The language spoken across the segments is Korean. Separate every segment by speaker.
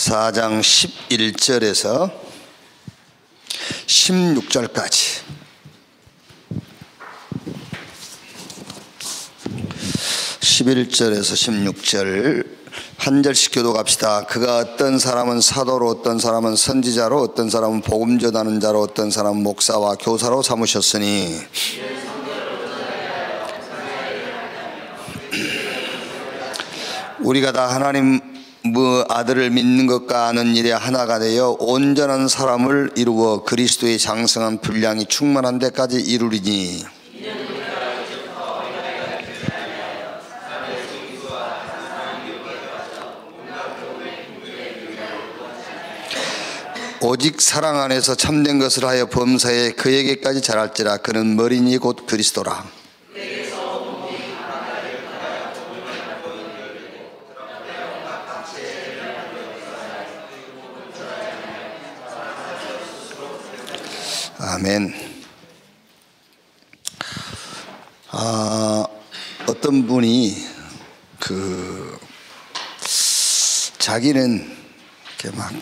Speaker 1: 4장 11절에서 16절까지 11절에서 16절 한 절씩 교독합시다. 그가 어떤 사람은 사도로, 어떤 사람은 선지자로, 어떤 사람은 복음 전하는 자로, 어떤 사람은 목사와 교사로 삼으셨으니 우리가 다 하나님 아들을 믿는 것과 아는 일에 하나가 되어 온전한 사람을 이루어 그리스도의 장성한 분량이 충만한 데까지 이루리니 오직 사랑 안에서 참된 것을 하여 범사에 그에게까지 자랄지라. 그는 머리니 곧 그리스도라. 아멘. 어떤 분이 자기는 이렇게 막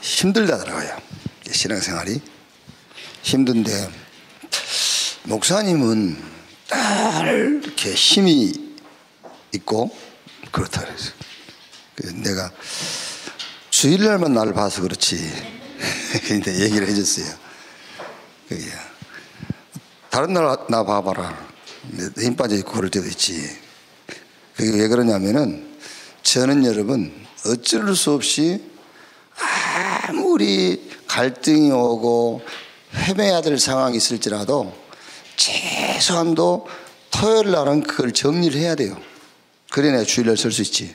Speaker 1: 힘들다더라고요. 신앙생활이 힘든데 목사님은 늘 이렇게 힘이 있고 그렇다 그랬어요. 내가 주일날만 나를 봐서 그렇지. 근데 얘기를 해줬어요. 다른 날 나 봐봐라. 힘 빠져 있고 그럴 때도 있지. 그게 왜 그러냐면은 저는 여러분 어쩔 수 없이 아무리 갈등이 오고 헤매야 될 상황이 있을지라도 최소한도 토요일 날은 그걸 정리를 해야 돼요. 그래야 내가 주일날 설 수 있지.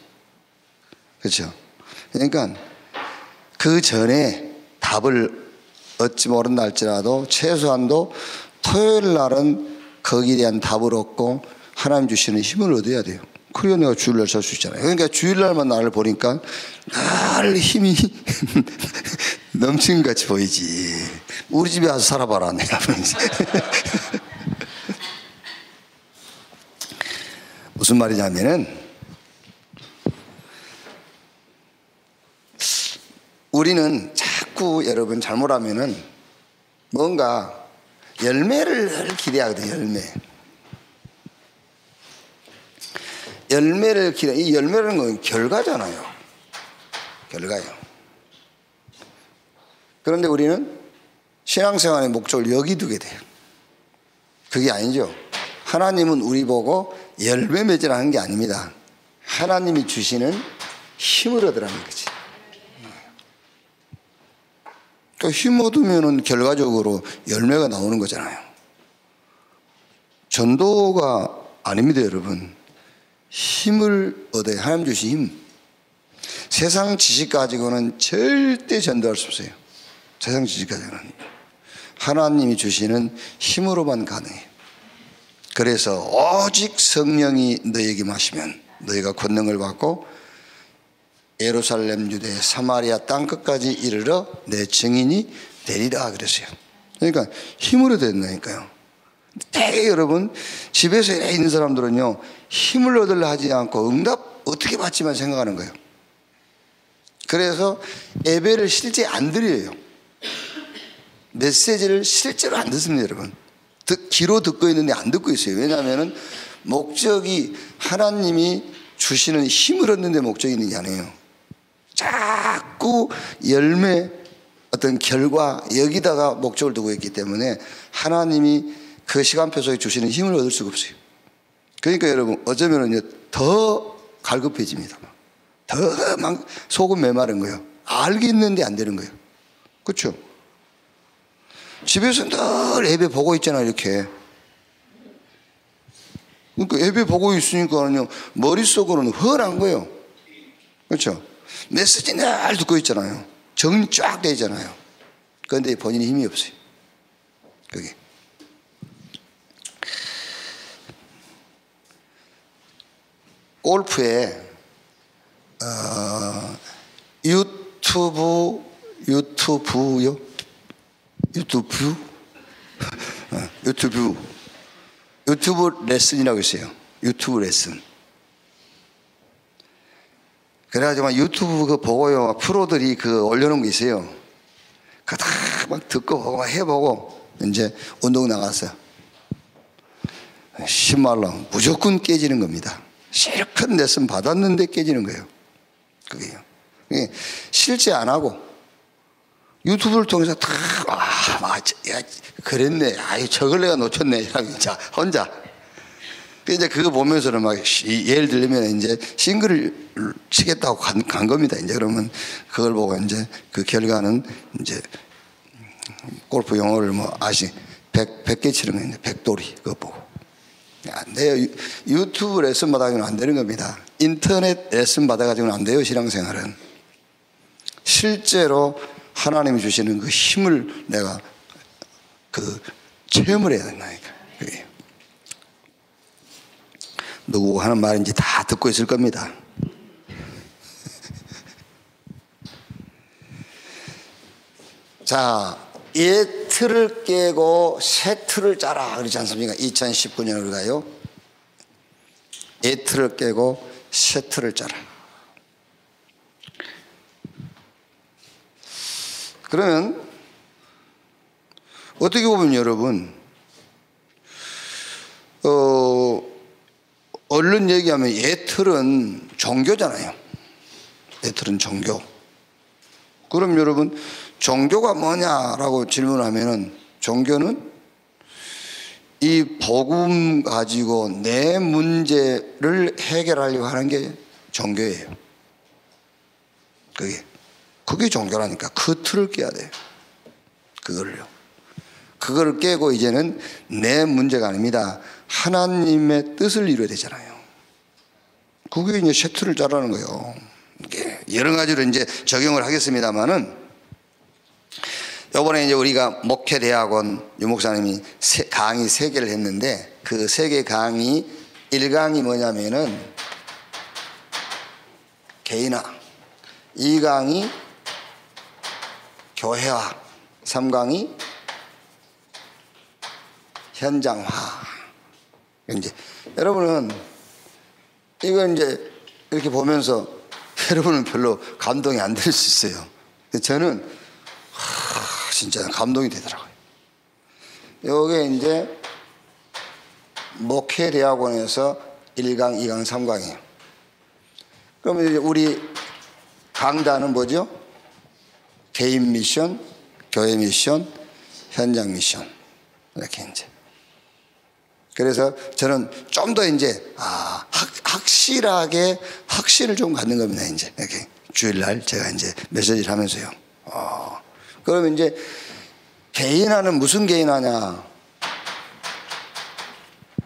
Speaker 1: 그렇죠? 그러니까 그 전에 답을 얻지 모른다 할지라도 최소한도 토요일 날은 거기에 대한 답을 얻고 하나님 주시는 힘을 얻어야 돼요. 그래야 내가 주일날 설 수 있잖아요. 그러니까 주일날만 나를 보니까 늘 힘이 넘치는 같이 보이지. 우리 집에 와서 살아봐라 내가. 무슨 말이냐면은 우리는 자꾸 여러분 잘못하면은 뭔가 열매를 기대하거든요. 열매를 기대. 이 열매라는 건 결과잖아요. 결과예요. 그런데 우리는 신앙생활의 목적을 여기 두게 돼요. 그게 아니죠. 하나님은 우리 보고 열매 맺으라는 게 아닙니다. 하나님이 주시는 힘을 얻으라는 거지. 그러니까 힘 얻으면은 결과적으로 열매가 나오는 거잖아요. 전도가 아닙니다, 여러분. 힘을 얻어야 하나님 주신 힘. 세상 지식 가지고는 절대 전도할 수 없어요. 세상 지식 가지고는 하나님이 주시는 힘으로만 가능해요. 그래서 오직 성령이 너에게 마시면 너희가 권능을 받고 예루살렘, 유대, 사마리아 땅끝까지 이르러 내 증인이 되리라 그랬어요. 그러니까 힘으로 된다니까요. 되게 여러분 집에서 있는 사람들은요 힘을 얻으려 하지 않고 응답 어떻게 받지만 생각하는 거예요. 그래서 예배를 실제 안 드려요. 메시지를 실제로 안 듣습니다, 여러분. 귀로 듣고 있는데 안 듣고 있어요. 왜냐하면 목적이 하나님이 주시는 힘을 얻는 데 목적이 있는 게 아니에요. 자꾸 열매, 어떤 결과 여기다가 목적을 두고 있기 때문에 하나님이 그 시간표 속에 주시는 힘을 얻을 수가 없어요. 그러니까 여러분 어쩌면 더 갈급해집니다. 더 막 속은 메마른 거예요. 알겠는데 안 되는 거예요. 그렇죠? 집에서 늘 예배 보고 있잖아요, 이렇게. 그러니까 예배 보고 있으니까는요 머릿속으로는 훤한 거예요. 그렇죠? 메시지 늘 듣고 있잖아요. 정리 쫙 돼 있잖아요. 그런데 본인이 힘이 없어요. 그게. 골프에 유튜브 레슨이라고 있어요. 유튜브 레슨. 그래가지고 유튜브 그 보고요, 프로들이 그 올려놓은 거 있어요. 그거 다 막 듣고 보고 막 해보고 이제 운동 나갔어요. 신말로 무조건 깨지는 겁니다. 실컷 레슨 받았는데 깨지는 거예요. 그게요. 실제 안 하고 유튜브를 통해서 다, 야, 그랬네. 아유, 저걸 내가 놓쳤네. 진짜 혼자. 이제 그거 보면서는 막 예를 들면 이제 싱글을 치겠다고 간 겁니다. 이제 그러면 그걸 보고 이제 그 결과는 이제 골프 용어를 뭐 100개 치는 거 있는데 백돌이 그거 보고. 안 돼요. 유튜브 레슨 받아가지고는 안 되는 겁니다. 인터넷 레슨 받아가지고는 안 돼요. 신앙생활은. 실제로 하나님이 주시는 그 힘을 내가 그 체험을 해야 된다니까. 그게. 누구 하는 말인지 다 듣고 있을 겁니다. 자, 옛 틀을 깨고 새 틀을 짜라 그러지 않습니까? 2019년 우리가요. 옛 틀을 깨고 새 틀을 짜라. 그러면 어떻게 보면 여러분 얼른 얘기하면 옛 틀은 종교잖아요. 옛 틀은 종교. 그럼 여러분 종교가 뭐냐라고 질문하면은 종교는 이 복음 가지고 내 문제를 해결하려고 하는 게 종교예요. 그게 종교라니까. 그 틀을 깨야 돼요. 그걸 깨고 이제는 내 문제가 아닙니다. 하나님의 뜻을 이루어야 되잖아요. 그게 이제 새 틀을 짜라는 거예요. 여러 가지로 이제 적용을 하겠습니다만은, 이번에 이제 우리가 목회대학원 유 목사님이 강의 3개를 했는데, 그 3개 강의 1강이 뭐냐면은 개인화, 2강이 교회화, 3강이 현장화. 이제 여러분은 이거 이제 이렇게 보면서 여러분은 별로 감동이 안 될 수 있어요. 저는 진짜 감동이 되더라고요. 요게 이제 목회대학원에서 1강, 2강, 3강이에요. 그러면 이제 우리 강단은 뭐죠? 개인 미션, 교회 미션, 현장 미션. 이렇게 이제. 그래서 저는 좀 더 이제, 확실하게 확신을 좀 갖는 겁니다. 이제. 이렇게 주일날 제가 이제 메시지를 하면서요. 그러면 이제 개인화는 무슨 개인화냐?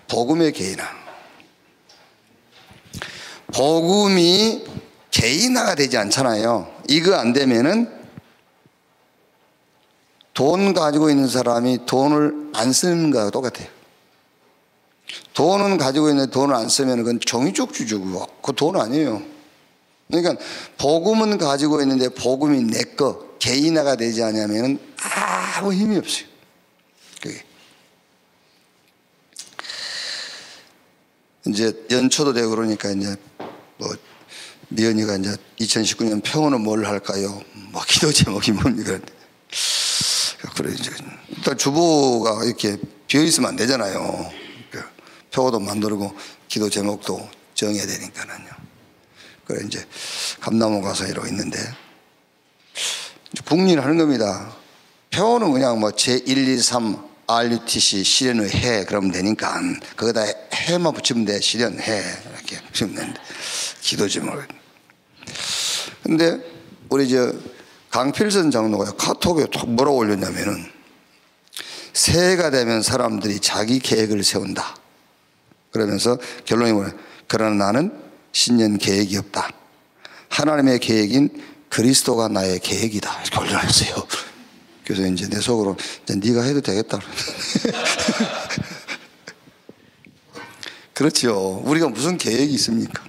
Speaker 1: 복음의 개인화. 복음이 개인화가 되지 않잖아요. 이거 안 되면은 돈 가지고 있는 사람이 돈을 안 쓰는 거하고 똑같아요. 돈은 가지고 있는데 돈을 안 쓰면 그건 종이쪽주죠. 그 돈 아니에요. 그러니까 복음은 가지고 있는데 복음이 내 거, 개인화가 되지 않으면 아무 힘이 없어요. 그게. 이제 연초도 되고 그러니까 이제 뭐 미연이가 이제 2019년 평원은 뭘 할까요? 뭐 기도 제목이 뭡니까? 그래 이제 일단 주보가 이렇게 비어 있으면 안 되잖아요. 표도 만들고 기도 제목도 정해야 되니까는요. 그래 이제 감나무 가서 이러고 있는데 국리를 하는 겁니다. 표는 그냥 뭐 제1, 2, 3 RUTC 실현의 해 그러면 되니까 거기다 해만 붙이면 돼. 실현해 이렇게 붙이면 되는데 기도 제목을. 근데 우리 강필선 장로가 카톡에 뭐라고 올렸냐면은 새해가 되면 사람들이 자기 계획을 세운다. 그러면서 결론이 뭐냐? 그러나 나는 신년 계획이 없다. 하나님의 계획인 그리스도가 나의 계획이다. 이렇게 올려놨어요. 그래서 이제 내 속으로 이제 네가 해도 되겠다. 그렇죠. 우리가 무슨 계획이 있습니까?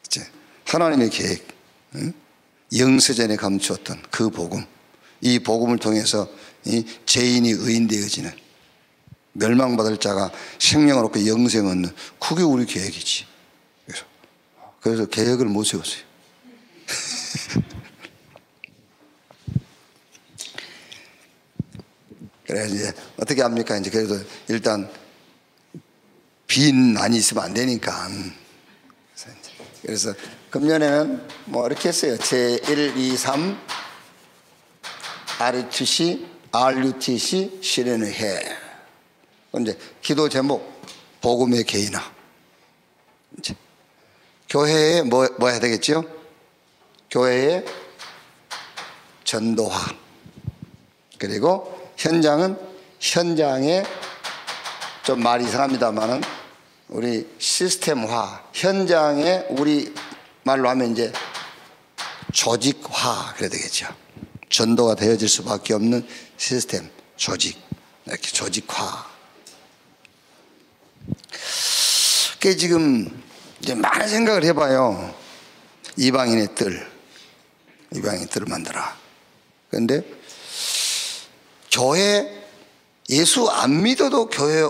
Speaker 1: 이제 하나님의 계획, 영세전에 감추었던 그 복음, 이 복음을 통해서 이 죄인이 의인되어지는, 멸망받을 자가 생명을 얻고 영생 얻는, 그게 우리 계획이지. 그래서 그래서 개혁을 못 세웠어요. 그래서 이제 어떻게 합니까? 이제 그래도 일단 빈 안이 있으면 안 되니까. 그래서 금년에는 뭐 이렇게 했어요. 제1, 2, 3 RUTC, RUTC 실현을 해. 이제 기도 제목 복음의 개인화. 이제 교회에 뭐 해야 되겠죠? 교회의 전도화. 그리고 현장에 좀 말이 이상합니다만은 우리 시스템화. 현장에 우리 말로 하면 이제 조직화 그래야 되겠죠. 전도가 되어질 수밖에 없는 시스템, 조직, 이렇게 조직화. 그게 지금 이제 많은 생각을 해봐요. 이방인의 뜰을 만들어. 그런데 교회 예수 안 믿어도 교회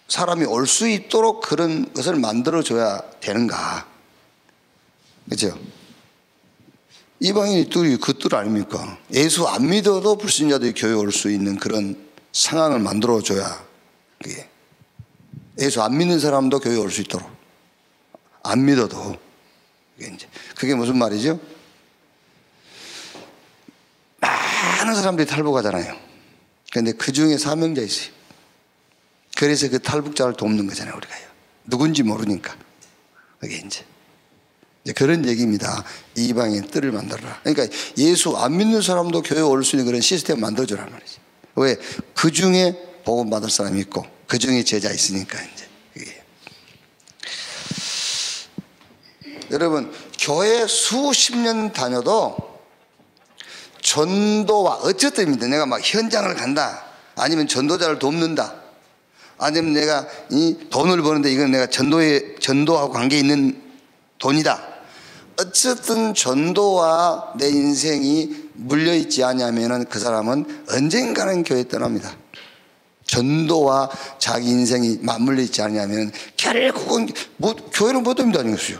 Speaker 1: 사람이 올 수 있도록 그런 것을 만들어줘야 되는가? 그렇죠? 이방인의 뜰이 그 뜰 아닙니까? 예수 안 믿어도 불신자들이 교회 올 수 있는 그런 상황을 만들어줘야 그게 예수 안 믿는 사람도 교회 올 수 있도록 안 믿어도 그게 무슨 말이죠? 많은 사람들이 탈북하잖아요. 그런데 그 중에 사명자 있어요. 그래서 그 탈북자를 돕는 거잖아요, 우리가요. 누군지 모르니까. 그게 이제 그런 얘기입니다. 이방인 뜰을 만들어라. 그러니까 예수 안 믿는 사람도 교회 올 수 있는 그런 시스템 만들어주라는 말이지. 왜? 그 중에 복음 받을 사람이 있고, 그 중에 제자 있으니까 이제. 그게. 여러분, 교회 수십 년 다녀도 전도와 어쨌든입니다. 내가 막 현장을 간다. 아니면 전도자를 돕는다. 아니면 내가 이 돈을 버는데 이건 내가 전도하고 관계 있는 돈이다. 어쨌든 전도와 내 인생이 물려있지 않냐면은 그 사람은 언젠가는 교회 떠납니다. 전도와 자기 인생이 맞물려 있지 않냐면 결국은 교회는 못 됩니다. 아니겠어요?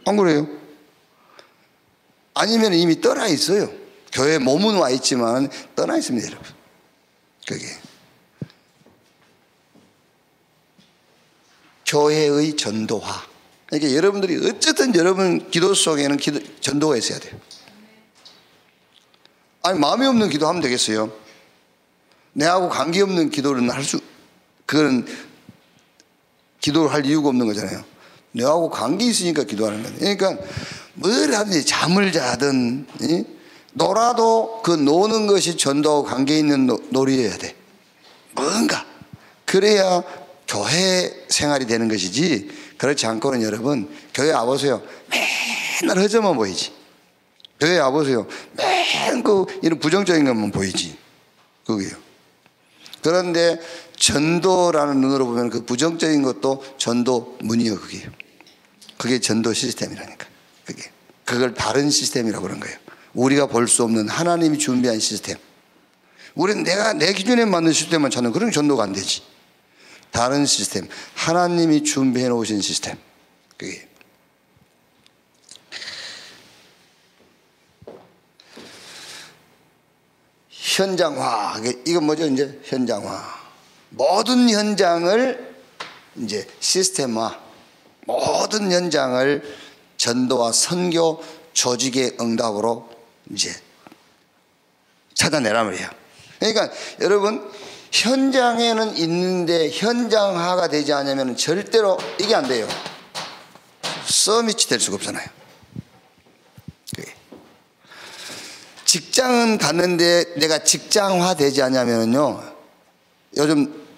Speaker 1: 안 그래요? 아니면 이미 떠나 있어요. 교회 몸은 와 있지만 떠나 있습니다, 여러분. 그게 교회의 전도화. 그러니까 여러분들이 어쨌든 여러분 기도 속에는 전도가 있어야 돼요. 아니 마음이 없는 기도하면 되겠어요? 내하고 관계없는 기도는 그건 기도를 할 이유가 없는 거잖아요. 내하고 관계 있으니까 기도하는 거예요. 그러니까 뭘 하든지 잠을 자든 놀아도 그 노는 것이 전도하고 관계 있는 놀이여야 돼. 뭔가 그래야 교회 생활이 되는 것이지. 그렇지 않고는 여러분 교회 와보세요. 맨날 허점만 보이지. 교회 와보세요. 맨 이런 부정적인 것만 보이지. 그게요. 그런데 전도라는 눈으로 보면 그 부정적인 것도 전도 문이요. 그게요. 그게 전도 시스템이라니까. 그걸 다른 시스템이라고 그런 거예요. 우리가 볼 수 없는 하나님이 준비한 시스템. 우리는 내가 내 기준에 맞는 시스템만 찾는 그런 전도가 안 되지. 다른 시스템, 하나님이 준비해 놓으신 시스템. 그게 현장화. 이건 뭐죠? 이제 현장화. 모든 현장을 이제 시스템화. 모든 현장을 전도와 선교 조직의 응답으로 이제 찾아내란 말이에요. 그러니까 여러분 현장에는 있는데 현장화가 되지 않으면 절대로 이게 안 돼요. 서밋이 될 수가 없잖아요. 직장은 갔는데 내가 직장화 되지 않으면요. 요즘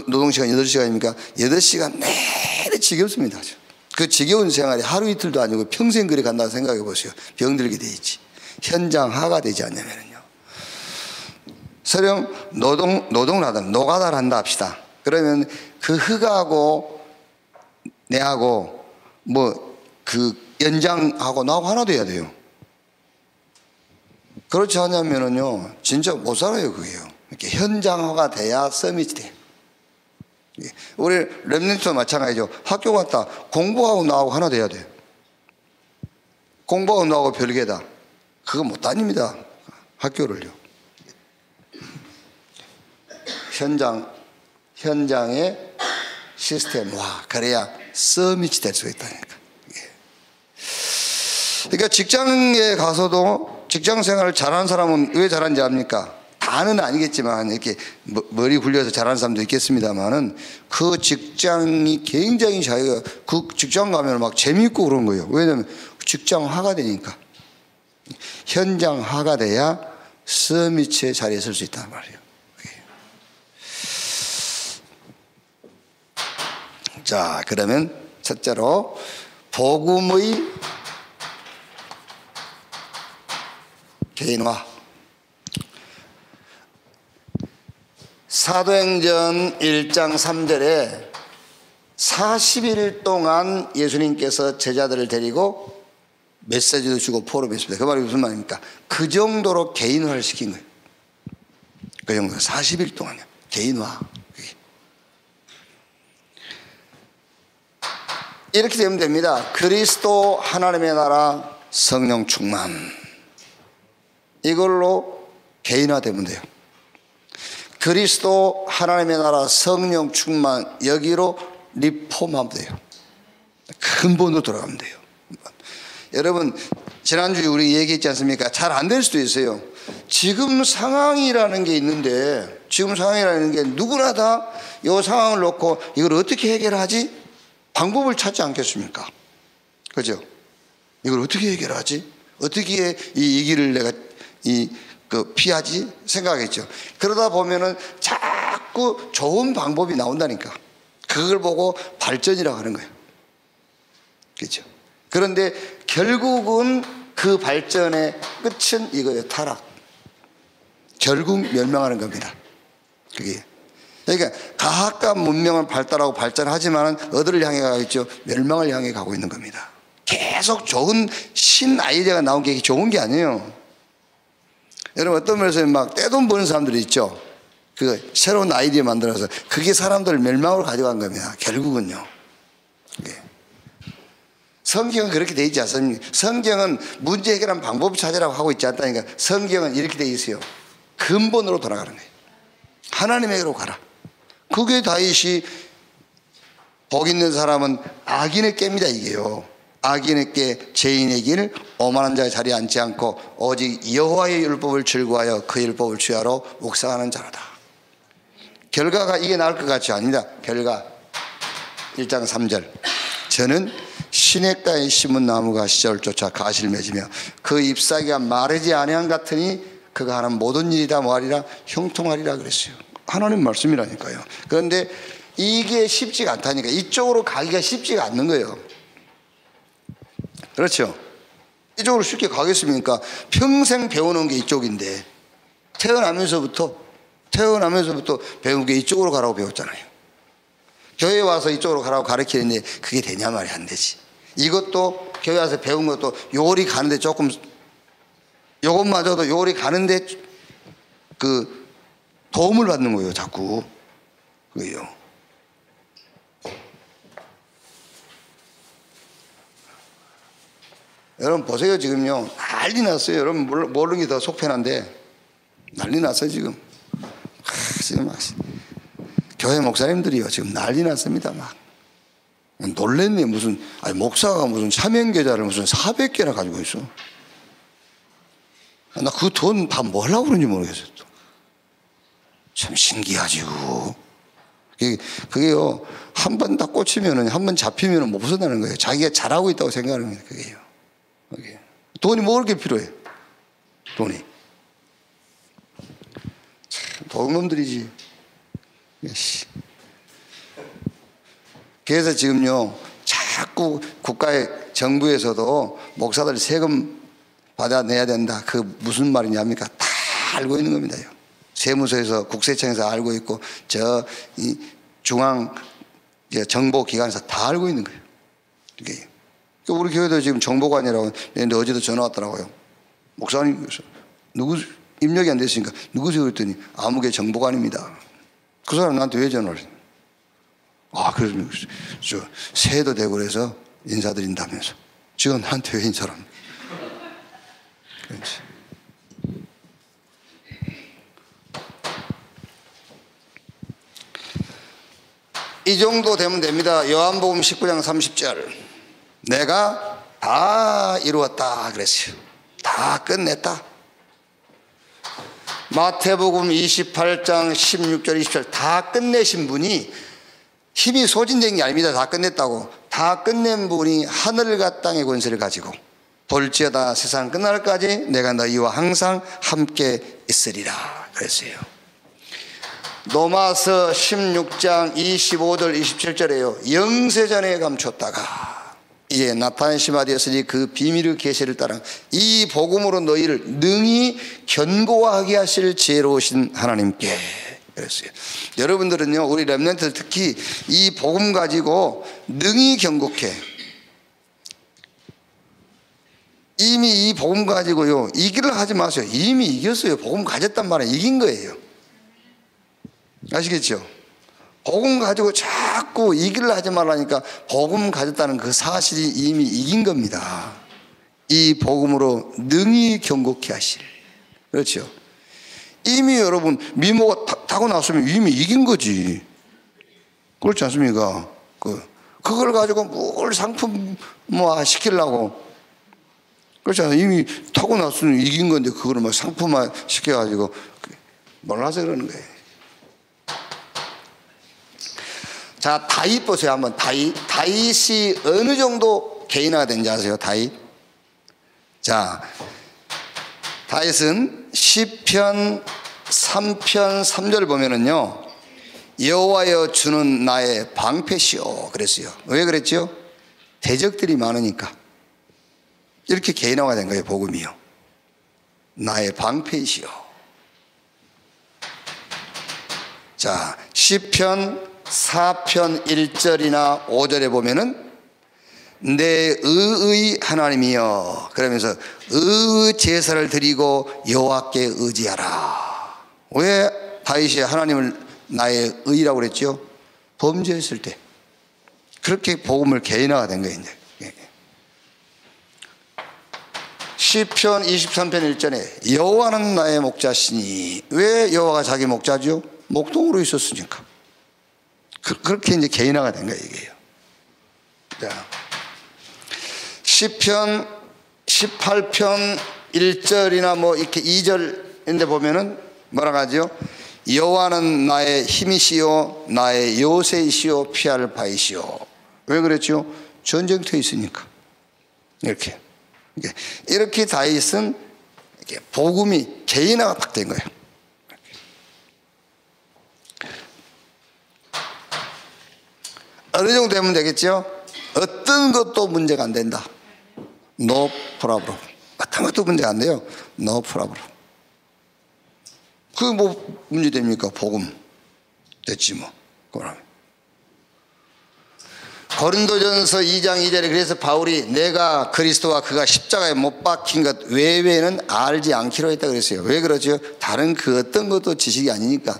Speaker 1: 노동시간 8시간입니까? 8시간 내내 지겹습니다. 그 지겨운 생활이 하루 이틀도 아니고 평생 그래 간다고 생각해 보세요. 병들게 돼 있지. 현장화가 되지 않으면요. 설령 노가다를 한다 합시다. 그러면 그 흑하고 내하고 뭐 그 연장하고 나하고 하나 돼야 돼요. 그렇지 않으면은요 진짜 못 살아요. 그게요. 이렇게 현장화가 돼야 서밋이 돼요. 우리 렘넌트도 마찬가지죠. 학교 갔다 공부하고 나하고 하나 돼야 돼. 공부하고 나하고 별개다. 그거 못 다닙니다. 학교를요. 현장의 시스템화, 그래야 서밋이 될 수가 있다니까. 그러니까 직장에 가서도 직장 생활을 잘하는 사람은 왜 잘하는지 압니까? 다는 아니겠지만 이렇게 머리 굴려서 잘하는 사람도 있겠습니다만은 그 직장이 굉장히 자기가 그 직장 가면 막 재미있고 그런 거예요. 왜냐하면 직장화가 되니까. 현장화가 돼야 서밋의 자리에 설 수 있단 말이에요. 자, 그러면 첫째로 복음의 개인화. 사도행전 1장 3절에 40일 동안 예수님께서 제자들을 데리고 메시지도 주고 포럼을 했습니다. 그 말이 무슨 말입니까? 그 정도로 개인화를 시킨 거예요. 그 정도 40일 동안요. 개인화. 이렇게 되면 됩니다. 그리스도 하나님의 나라 성령 충만. 이걸로 개인화되면 돼요. 그리스도 하나님의 나라 성령 충만, 여기로 리폼하면 돼요. 근본으로 돌아가면 돼요. 여러분, 지난주에 우리 얘기했지 않습니까? 잘 안 될 수도 있어요. 지금 상황이라는 게 있는데, 지금 상황이라는 게 누구나 다 이 상황을 놓고 이걸 어떻게 해결하지? 방법을 찾지 않겠습니까? 그죠? 이걸 어떻게 해결하지? 어떻게 이 길을 내가 피하지? 생각하겠죠. 그러다 보면은 자꾸 좋은 방법이 나온다니까. 그걸 보고 발전이라고 하는 거예요. 그렇죠? 그런데 결국은 그 발전의 끝은 이거예요. 타락. 결국 멸망하는 겁니다. 그게. 그러니까 과학과 문명은 발달하고 발전하지만 어디를 향해 가겠죠? 멸망을 향해 가고 있는 겁니다. 계속 좋은 신 아이디어가 나온 게 좋은 게 아니에요. 여러분, 어떤 면에서 막 떼돈 버는 사람들이 있죠. 그 새로운 아이디어 만들어서 그게 사람들을 멸망으로 가져간 겁니다. 결국은요. 성경은 그렇게 돼 있지 않습니까? 성경은 문제 해결하는 방법을 찾으라고 하고 있지 않다니까. 성경은 이렇게 돼 있어요. 근본으로 돌아가는 거예요. 하나님에게로 가라. 그게 다윗이 복 있는 사람은 악인을 깹니다, 이게요. 악인을 깨 죄인의 길 오만한 자의 자리에 앉지 않고 오직 여호와의 율법을 즐거워하여 그 율법을 주야로 묵상하는 자로다. 결과가 이게 나을 것 같지 않습니다. 결과 1장 3절 저는 시냇가에 심은 나무가 시절을 쫓아 가시를 맺으며 그 잎사귀가 마르지 아니한 같으니 그가 하는 모든 일이다 뭐하리라 형통하리라 그랬어요. 하나님 말씀이라니까요. 그런데 이게 쉽지가 않다니까. 이쪽으로 가기가 쉽지가 않는 거예요. 그렇죠? 이쪽으로 쉽게 가겠습니까? 평생 배워놓은 게 이쪽인데 태어나면서부터 배운 게 이쪽으로 가라고 배웠잖아요. 교회 와서 이쪽으로 가라고 가르치는데 그게 되냐 말이 안 되지. 이것도 교회 와서 배운 것도 요리 가는데 조금 요것마저도 요리 가는데 그 도움을 받는 거예요. 자꾸 그게요. 여러분 보세요. 지금요 난리 났어요. 여러분 모르는 게 더 속편한데 난리 났어요 지금. 지금 교회 목사님들이요 지금 난리 났습니다. 막 놀랬네. 무슨 목사가 무슨 사명계좌를 무슨 400개나 가지고 있어. 나 그 돈 다 뭐 하려고 그런지 모르겠어요. 또. 참 신기하지고. 그게요 한 번 딱 꽂히면은 한 번 잡히면은 못 벗어나는 거예요. 자기가 잘하고 있다고 생각하는 거예요. 그게요. 그게. 돈이 뭐 그렇게 필요해? 돈이. 참 도둑놈들이지. 그래서 지금요 자꾸 국가의 정부에서도 목사들 세금 받아내야 된다. 그 무슨 말이냐니까 다 알고 있는 겁니다. 세무서에서 국세청에서 알고 있고 이 중앙 정보기관에서 다 알고 있는 거예요. 이게 우리 교회도 지금 정보관이라고 했는데 어제도 전화 왔더라고요. 목사님 누구 입력이 안 됐으니까 누구세요? 그랬더니 아무개 정보관입니다. 그 사람 나한테 왜 전화를 했어요? 그러면 새해도 되고 그래서 인사드린다면서. 지금 나한테 왜 인사를 합니까? 그렇지. 이 정도 되면 됩니다. 요한복음 19장 30절. 내가 다 이루었다 그랬어요. 다 끝냈다. 마태복음 28장 16절 20절 다 끝내신 분이 힘이 소진된 게 아닙니다. 다 끝냈다고. 다 끝낸 분이 하늘과 땅의 권세를 가지고 볼지어다 세상 끝날까지 내가 너희와 항상 함께 있으리라 그랬어요. 로마서 16장 25절 27절에요. 영세전에 감췄다가 이제 나타나시마 되었으니 그 비밀의 계시를 따라 이 복음으로 너희를 능히 견고하게 하실 지혜로우신 하나님께 그랬어요. 여러분들은요, 우리 렘넌트 특히 이 복음 가지고 능히 견고해. 이미 이 복음 가지고요 이기를 하지 마세요. 이미 이겼어요. 복음 가졌단 말은 이긴 거예요. 아시겠죠? 복음 가지고 자꾸 이기를 하지 말라니까 복음 가졌다는 그 사실이 이미 이긴 겁니다. 이 복음으로 능히 견고케 하실. 그렇죠? 이미 여러분 미모가 타고 났으면 이미 이긴 거지. 그렇지 않습니까? 그걸 가지고 뭘 상품화 시키려고. 그렇지 않아요? 이미 타고 났으면 이긴 건데 그거를 막 상품화 시켜가지고 몰라서 그러는 거예요. 자, 다윗 보세요. 한번 다윗이 어느 정도 개인화가 된지 아세요? 다윗. 자, 다윗은 시편 3편 3절 보면은요, 여호와여 주는 나의 방패시오 그랬어요. 왜 그랬죠? 대적들이 많으니까. 이렇게 개인화가 된 거예요. 복음이요. 나의 방패이시오. 자, 시편 4편 1절이나 5절에 보면은 내 의의 하나님이여 그러면서 의 제사를 드리고 여호와께 의지하라. 왜 다윗이 하나님을 나의 의라고 그랬죠? 범죄했을 때. 그렇게 복음을 개인화가 된 거예요. 이제. 시편 23편 1절에 여호와는 나의 목자시니. 왜 여호와가 자기 목자죠? 목동으로 있었으니까. 그렇게 이제 개인화가 된 거예요, 이게요. 자, 시편 18편 1절이나 뭐 이렇게 2절인데 보면은 뭐라고 하죠? 여호와는 나의 힘이시요 나의 요새이시요 피할 바이시요. 왜 그랬죠? 전쟁터에 있으니까. 이렇게 다윗은 이렇게 복음이 개인화가 딱 된 거예요. 어느 정도 되면 되겠죠? 어떤 것도 문제가 안 된다. No problem. 어떤 것도 문제가 안 돼요. No problem. 그게 뭐 문제 됩니까? 복음. 됐지 뭐. 그러면. 고린도전서 2장 2절에 그래서 바울이 내가 그리스도와 그가 십자가에 못 박힌 것 외에는 알지 않기로 했다 그랬어요. 왜 그러죠? 다른 그 어떤 것도 지식이 아니니까.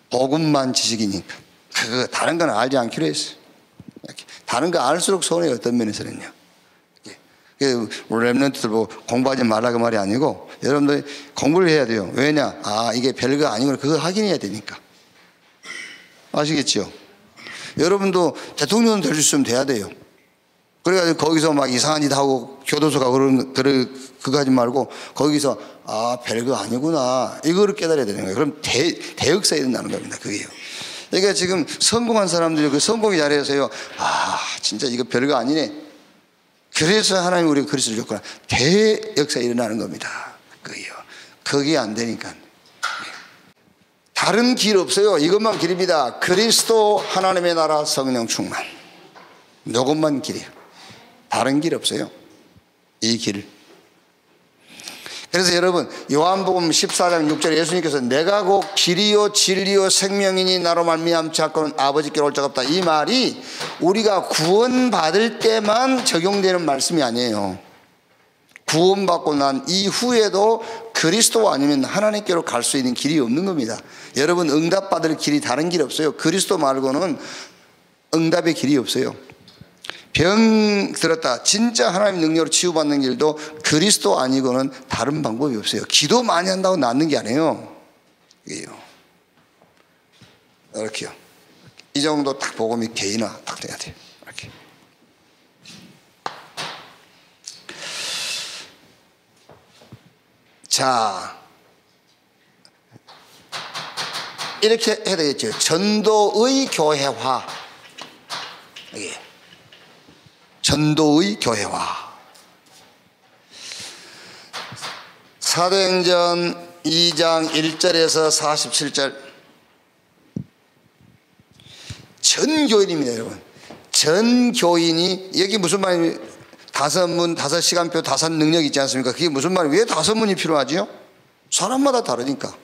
Speaker 1: 복음만 지식이니까. 다른 건 알지 않기로 했어요. 다른 거 알수록 손해요. 어떤 면에서는요. 우리 렘넌트들 보고 공부하지 말라 그 말이 아니고 여러분들 공부를 해야 돼요. 왜냐? 이게 별거 아니구나. 그거 확인해야 되니까. 아시겠죠? 여러분도 대통령 될 수 있으면 돼야 돼요. 그래가지고 거기서 막 이상한 짓 하고 교도소 가고 그거 하지 말고 거기서 별거 아니구나. 이거를 깨달아야 되는 거예요. 그럼 대역사에 일어나는 겁니다. 그게요. 그러니까 지금 성공한 사람들이 그 성공이 잘해서요. 진짜 이거 별거 아니네. 그래서 하나님 우리가 그리스도를 줬구나. 대역사에 일어나는 겁니다. 그게요. 그게 안 되니까. 다른 길 없어요. 이것만 길입니다. 그리스도 하나님의 나라 성령 충만. 이것만 길이에요. 다른 길 없어요. 이 길. 그래서 여러분 요한복음 14장 6절에 예수님께서 내가 곧 길이요 진리요 생명이니 나로 말미암지 않고는 아버지께로 올 자가 없다. 이 말이 우리가 구원받을 때만 적용되는 말씀이 아니에요. 구원받고 난 이후에도 그리스도 아니면 하나님께로 갈 수 있는 길이 없는 겁니다. 여러분, 응답받을 길이 다른 길 없어요. 그리스도 말고는 응답의 길이 없어요. 병 들었다, 진짜 하나님 능력으로 치유받는 길도 그리스도 아니고는 다른 방법이 없어요. 기도 많이 한다고 낫는 게 아니에요. 이게요. 이렇게요. 이 정도 딱 복음이 개인화 딱 돼야 돼요. 이렇게. 자, 이렇게 해야 되겠죠. 전도의 교회화. 이게 전도의 교회화. 사도행전 2장 1절에서 47절. 전 교인입니다, 여러분. 전 교인이, 여기 무슨 말이에요? 5문, 5시간표, 5 능력이 있지 않습니까? 그게 무슨 말이에요? 왜 5문이 필요하지요? 사람마다 다르니까.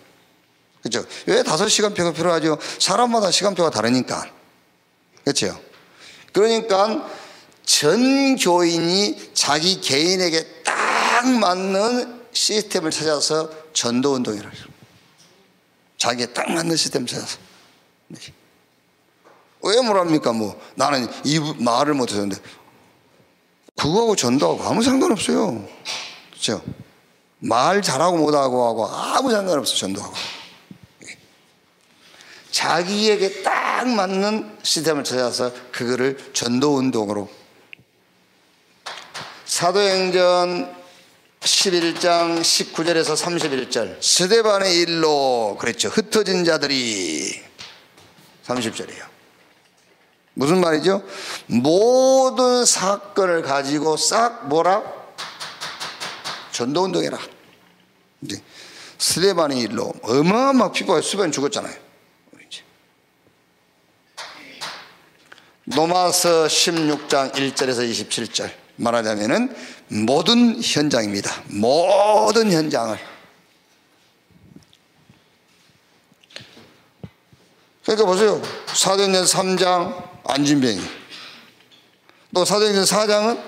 Speaker 1: 그렇죠? 왜 5시간표가 필요하죠? 사람마다 시간표가 다르니까. 그렇죠? 그러니까 전 교인이 자기 개인에게 딱 맞는 시스템을 찾아서 전도운동이라고 해요. 자기에 딱 맞는 시스템을 찾아서. 왜 뭐랍니까? 뭐 나는 이 말을 못했는데 그거하고 전도하고 아무 상관없어요. 그렇죠? 말 잘하고 못하고 하고 아무 상관없어요. 전도하고. 자기에게 딱 맞는 시스템을 찾아서 그거를 전도운동으로. 사도행전 11장 19절에서 31절. 스데반의 일로 그랬죠. 흩어진 자들이. 30절이에요. 무슨 말이죠? 모든 사건을 가지고 싹 뭐라? 전도운동해라. 스데반의 일로 어마어마하게 피부가 스데반이 죽었잖아요. 로마서 16장 1절에서 27절. 말하자면은 모든 현장입니다. 모든 현장을. 그러니까 보세요. 사도행전 3장 안진병이, 또 사도행전 4장은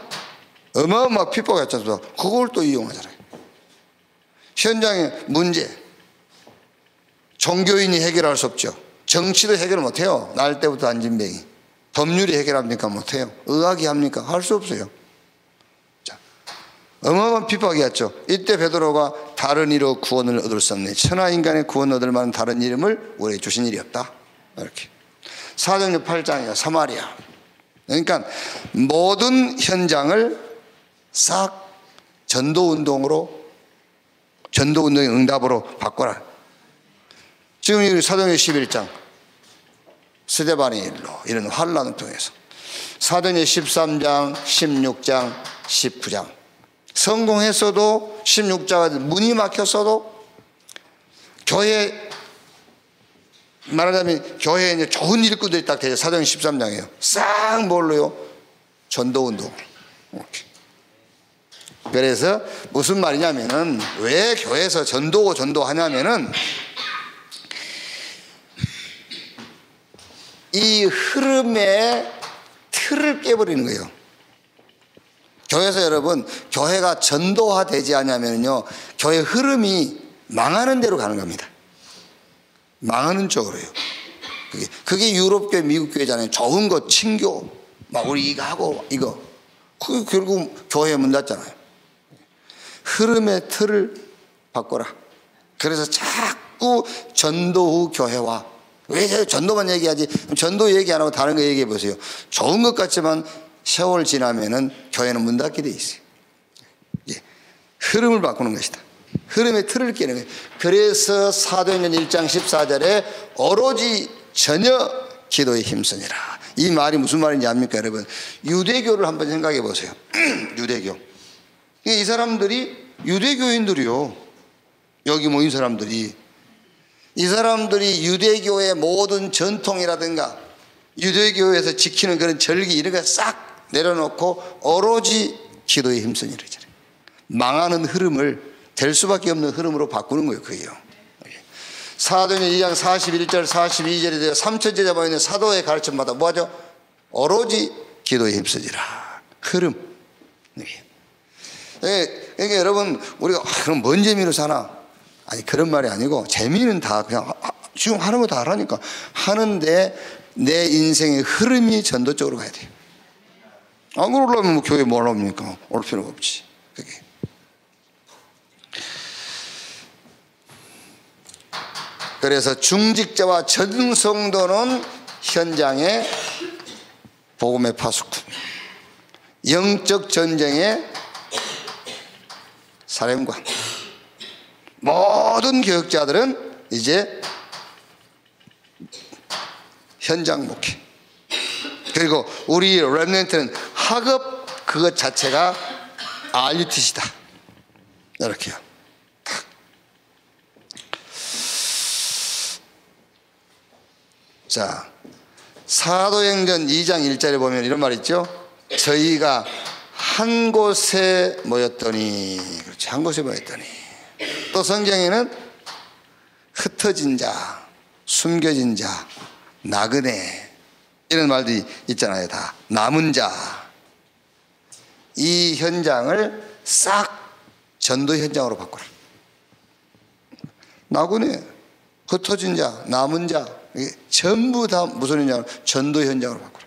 Speaker 1: 어마어마하게 핍박을 했잖아요. 그걸 또 이용하잖아요. 현장의 문제, 종교인이 해결할 수 없죠. 정치도 해결 못해요. 날 때부터 안진병이. 법률이 해결합니까? 못해요. 의학이 합니까? 할 수 없어요. 자, 어마어마한 핍박이었죠. 이때 베드로가 다른 이로 구원을 얻을 수 없네. 천하인간의 구원을 얻을 만한 다른 이름을 우리에게 주신 일이 없다. 이렇게. 사도행전 8장이야. 사마리아. 그러니까 모든 현장을 싹 전도운동으로, 전도운동의 응답으로 바꿔라. 지금 이 사도행전 11장 스데반의 일로 이런 환란을 통해서. 사도행전 13장 16장 19장 성공했어도, 16장은 문이 막혔어도, 교회 말하자면 교회에 이제 좋은 일꾼들이 딱 되죠. 사도행전 13장이에요. 싹 뭘로요? 전도운동. 그래서 무슨 말이냐면은, 왜 교회에서 전도하냐면은, 이 흐름의 틀을 깨버리는 거예요. 교회에서 여러분, 교회가 전도화되지 않으면요, 교회 흐름이 망하는 대로 가는 겁니다. 망하는 쪽으로요. 그게 유럽교회, 미국교회잖아요. 좋은 거, 친교, 막 우리 이거 하고, 이거. 그 결국 교회 문 닫잖아요. 흐름의 틀을 바꿔라. 그래서 자꾸 전도 후 교회화. 왜 전도만 얘기하지? 전도 얘기 안 하고 다른 거 얘기해 보세요. 좋은 것 같지만 세월 지나면은 교회는 문 닫게 돼 있어요. 예. 흐름을 바꾸는 것이다. 흐름의 틀을 깨는 거예요. 그래서 사도행전 1장 14절에 오로지 전혀 기도에 힘쓰니라. 이 말이 무슨 말인지 압니까, 여러분? 유대교를 한번 생각해 보세요. 유대교. 이 사람들이 유대교인들이요. 여기 모인 사람들이. 이 사람들이 유대교의 모든 전통이라든가 유대교에서 지키는 그런 절기 이런 거 싹 내려놓고 오로지 기도에 힘쓰니라. 망하는 흐름을 될 수밖에 없는 흐름으로 바꾸는 거예요. 그게요. 사도행전 2장 41절 42절에 대해 3천 제자 모이는 사도의 가르침마다 뭐하죠? 오로지 기도에 힘쓰지라. 흐름. 그러니까 여러분 우리가 그럼 뭔 재미로 사나? 아니 그런 말이 아니고 재미는 다 그냥 지금 하는 거 다 하라니까. 하는데 내 인생의 흐름이 전도 쪽으로 가야 돼요. 안 그러려면 뭐 교회 뭘 합니까? 올 필요가 없지. 그게. 그래서 중직자와 전 성도는 현장의 복음의 파수꾼, 영적 전쟁의 사령관. 모든 교역자들은 이제 현장 목회. 그리고 우리 렘넌트는 학업 그것 자체가 RUTC다. 이렇게요. 자, 사도행전 2장 1절에 보면 이런 말 있죠. 저희가 한 곳에 모였더니, 그렇지, 한 곳에 모였더니. 또 성경에는 흩어진 자, 숨겨진 자, 나그네 이런 말들이 있잖아요. 다 남은 자. 이 현장을 싹 전도 현장으로 바꾸라. 나그네, 흩어진 자, 남은 자, 이게 전부 다 무슨 현장으로? 전도 현장으로 바꾸라.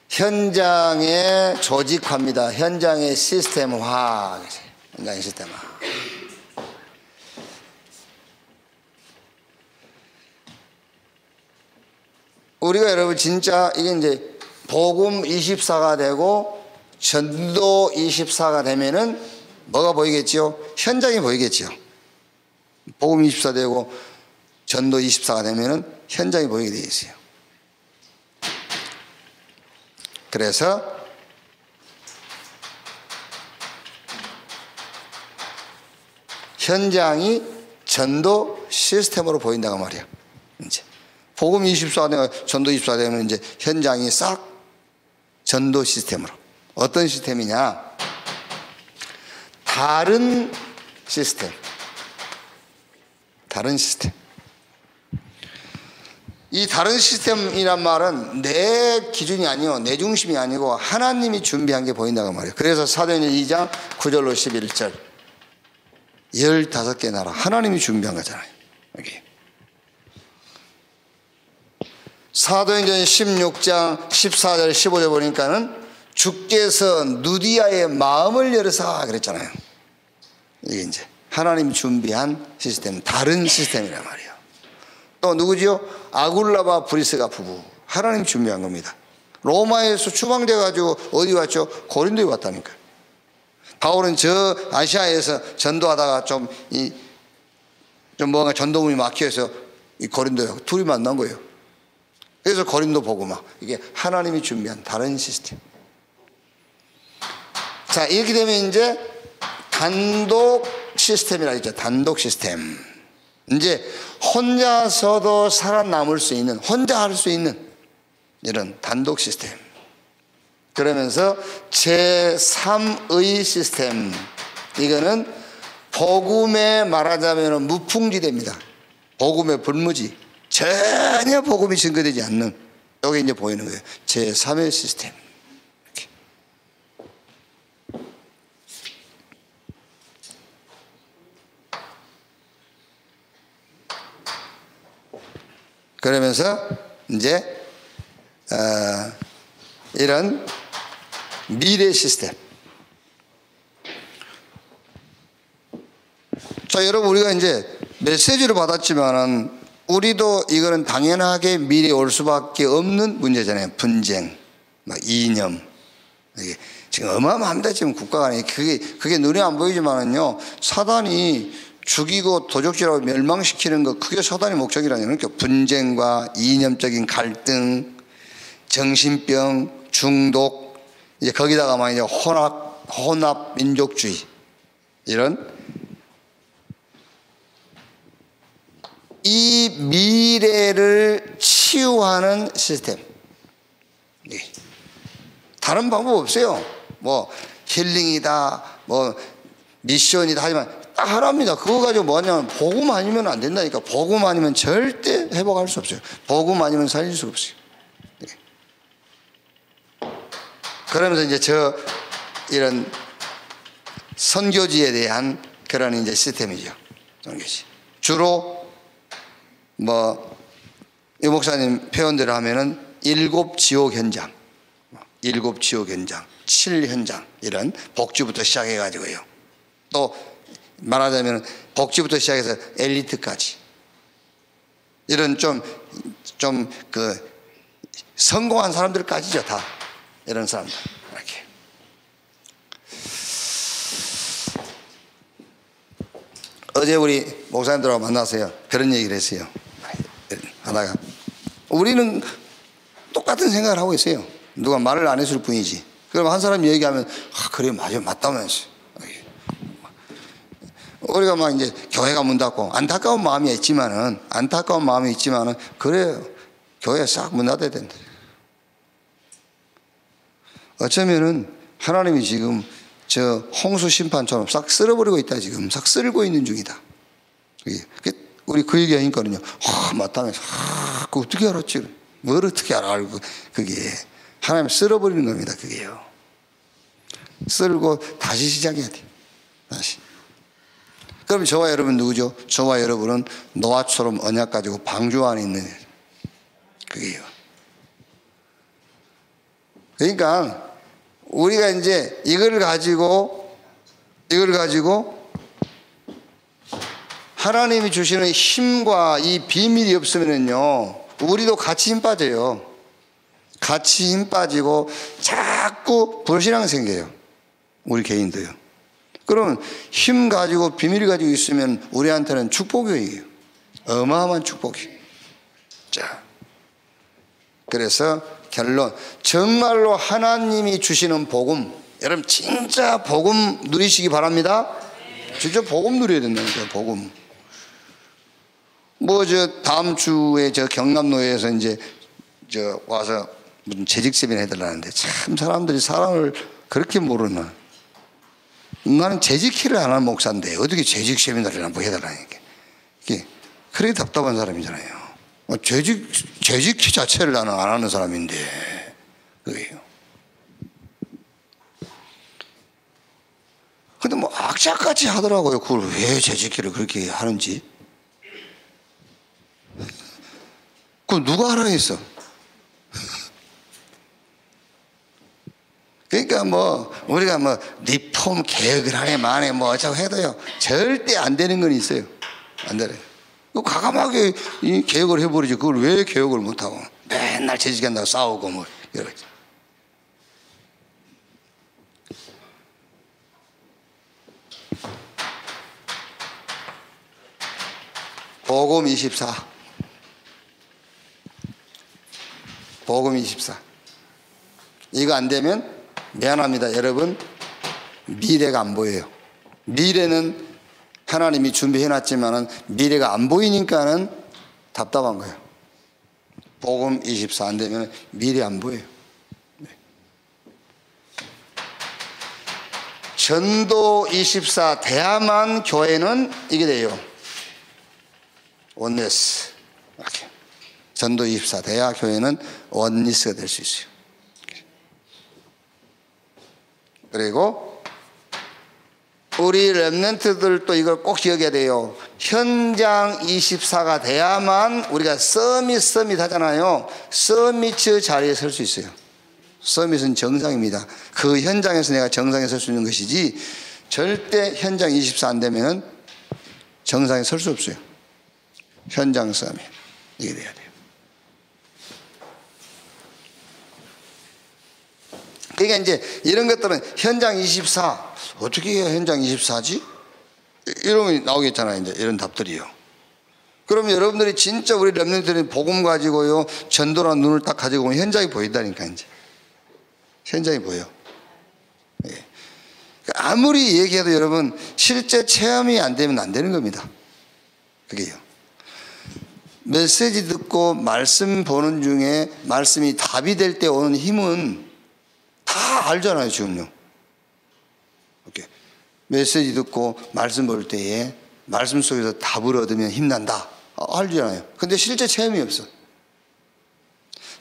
Speaker 1: 현장의 조직화입니다. 현장의 시스템화. 현장의 시스템화. 우리가 여러분 진짜 이게 이제 복음 24가 되고 전도 24가 되면은 뭐가 보이겠지요? 현장이 보이겠지요. 복음 24 되고 전도 24가 되면은 현장이 보이게 되어 있어요. 그래서 현장이 전도 시스템으로 보인다고 말이야. 이제 복음 24가 되면 전도 24가 되면 이제 현장이 싹 전도 시스템으로. 어떤 시스템이냐? 다른 시스템. 다른 시스템. 이 다른 시스템이란 말은 내 기준이 아니요, 내 중심이 아니고 하나님이 준비한 게 보인다고 말이에요. 그래서 사도행전 2장 9절로 11절 15개 나라 하나님이 준비한 거잖아요. 여기 사도행전 16장 14절 15절 보니까는 주께서 누디아의 마음을 열으사 그랬잖아요. 이게 이제 하나님이 준비한 시스템, 다른 시스템이란 말이에요. 또 누구지요? 아굴라와 브리스가 부부. 하나님 준비한 겁니다. 로마에서 추방돼가지고 어디 왔죠? 고린도에 왔다니까요. 바울은 저 아시아에서 전도하다가 좀 뭔가 전도문이 막혀서 이 고린도에 둘이 만난 거예요. 그래서 고린도 복음화. 이게 하나님이 준비한 다른 시스템. 자, 이렇게 되면 이제 단독 시스템이라 했죠. 단독 시스템. 이제 혼자서도 살아남을 수 있는, 혼자 할 수 있는 이런 단독 시스템. 그러면서 제3의 시스템. 이거는 복음에 말하자면 무풍지대입니다. 복음의 불무지. 전혀 복음이 증거되지 않는. 여기 이제 보이는 거예요. 제3의 시스템. 이렇게. 그러면서 이제 이런 미래 시스템. 자, 여러분 우리가 이제 메시지를 받았지만은 우리도 이거는 당연하게 미래에 올 수밖에 없는 문제잖아요. 분쟁, 막 이념. 이게 지금 어마어마합니다. 지금 국가 간에 그게 눈에 안 보이지만은요, 사단이 죽이고 도적질하고 멸망시키는 거, 그게 사단의 목적이라는 거니까 분쟁과 이념적인 갈등, 정신병, 중독, 이제 거기다가 막 이제 혼합 민족주의, 이런 이 미래를 치유하는 시스템. 다른 방법 없어요. 뭐 힐링이다, 뭐 미션이다 하지만 딱 하나입니다. 그거 가지고 뭐냐면 복음 아니면 안 된다니까. 복음 아니면 절대 회복할 수 없어요. 복음 아니면 살릴 수 없어요. 그러면서 이제 이런 선교지에 대한 그런 이제 시스템이죠. 선교지. 주로 이 목사님 표현대로 하면은 7 지옥 현장, 7 지옥 현장, 7 현장, 이런 복지부터 시작해가지고요. 또 말하자면 복지부터 시작해서 엘리트까지 이런 좀 성공한 사람들까지죠. 다 이런 사람들 이렇게. 어제 우리 목사님들하고 만나서요 그런 얘기를 했어요. 하다가 우리는 똑같은 생각을 하고 있어요. 누가 말을 안 했을 뿐이지. 그럼 한 사람이 얘기하면 그래 맞다면서. 우리가 막 이제 교회가 문 닫고 안타까운 마음이 있지만은 그래요. 교회 싹 문 닫아야 된다. 어쩌면은 하나님이 지금 저 홍수 심판처럼 싹 쓸어버리고 있다. 지금 싹 쓸고 있는 중이다. 우리 그 얘기하니까는요. 맞다면서. 그거 어떻게 알았지? 뭘 어떻게 알고 그게 하나님 쓸어버리는 겁니다. 그게요. 쓸고 다시 시작해야 돼요. 다시. 그럼 저와 여러분 누구죠? 저와 여러분은 노아처럼 언약 가지고 방주 안에 있는 애들. 그게요. 그러니까 우리가 이제 이걸 가지고 하나님이 주시는 힘과 이 비밀이 없으면요 우리도 같이 힘 빠져요. 같이 힘 빠지고 자꾸 불신앙이 생겨요. 우리 개인도요. 그러면 힘 가지고 비밀 가지고 있으면 우리한테는 축복이에요. 어마어마한 축복이에요. 자, 그래서 결론, 정말로 하나님이 주시는 복음, 여러분 진짜 복음 누리시기 바랍니다. 진짜 복음 누려야 된다니까요. 복음. 다음 주에 경남노예에서 이제 와서 무슨 재직 세미나 해달라는데 참 사람들이 사랑을 그렇게 모르나. 나는 재직회를 안 하는 목사인데 어떻게 재직 세미나를 한번 해달라니까. 그래 답답한 사람이잖아요. 재직회 자체를 나는 안 하는 사람인데 그게요. 근데 악착같이 하더라고요. 그걸 왜 재직회를 그렇게 하는지. 그럼 누가 하라 했어? 그러니까 우리가 리폼 개혁을 하네 마네 어쩌고 해도요 절대 안 되는 건 있어요. 안 되네. 과감하게 이 개혁을 해버리지. 그걸 왜 개혁을 못하고 맨날 재직한다고 싸우고 여러 가지. 복음 24. 복음 24. 이거 안 되면 미안합니다. 여러분, 미래가 안 보여요. 미래는 하나님이 준비해놨지만은 미래가 안 보이니까는 답답한 거예요. 복음 24 안 되면 미래 안 보여요. 네. 전도 24 돼야만 교회는 이게 돼요. 원네스. 이렇게. 전도 24 돼야 교회는 원리스가 될 수 있어요. 그리고 우리 렘넌트들도 이걸 꼭 기억해야 돼요. 현장 24가 돼야만 우리가 서밋 하잖아요. 서밋 자리에 설 수 있어요. 서밋은 정상입니다. 그 현장에서 내가 정상에 설 수 있는 것이지 절대 현장 24 안 되면 정상에 설 수 없어요. 현장 서밋 이게 돼야 돼요. 그러니까 이제 이런 것들은 현장 24 어떻게 해야 현장 24지? 이런 거 나오겠잖아요. 이제 이런 답들이요. 그럼 여러분들이 진짜 우리 렘넌트들이 복음 가지고요 전도라는 눈을 딱 가지고 오면 현장이 보인다니까. 이제 현장이 보여. 예. 아무리 얘기해도 여러분 실제 체험이 안 되면 안 되는 겁니다. 그게요. 메시지 듣고 말씀 보는 중에 말씀이 답이 될 때 오는 힘은 다 알잖아요. 지금요. 이렇게 메시지 듣고 말씀 볼 때에 말씀 속에서 답을 얻으면 힘난다. 알잖아요. 근데 실제 체험이 없어.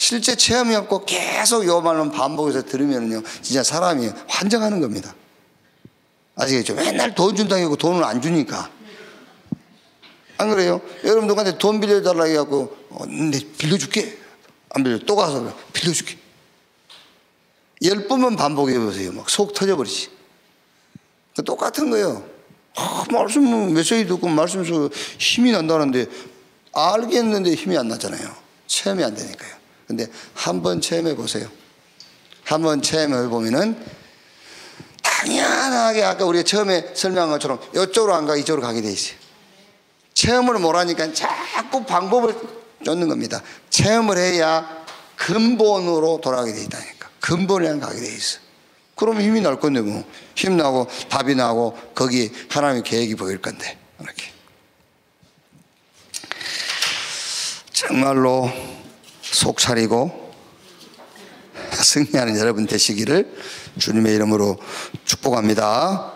Speaker 1: 실제 체험이 없고 계속 요 말만 반복해서 들으면요 진짜 사람이 환장하는 겁니다. 아시겠죠? 맨날 돈 준다고 하고 돈을 안 주니까. 안 그래요? 여러분 누구한테 돈 빌려달라고 해갖고 내 빌려줄게. 안 빌려. 또 가서 빌려줄게. 10번만 반복해보세요. 막 속 터져버리지. 똑같은 거예요. 말씀 메시지 듣고 말씀에서 힘이 난다는데 알겠는데 힘이 안 나잖아요. 체험이 안 되니까요. 근데 한번 체험해 보세요. 한번 체험해 보면은 당연하게 아까 우리가 처음에 설명한 것처럼 이쪽으로 안 가 이쪽으로 가게 돼 있어요. 체험을 못 하니까 자꾸 방법을 쫓는 겁니다. 체험을 해야 근본으로 돌아가게 돼 있다니까. 근본에 가게 돼 있어. 그러면 힘이 날 건데 뭐. 힘 나고 답이 나고 거기 하나님의 계획이 보일 건데. 이렇게. 정말로 속 차리고 승리하는 여러분 되시기를 주님의 이름으로 축복합니다.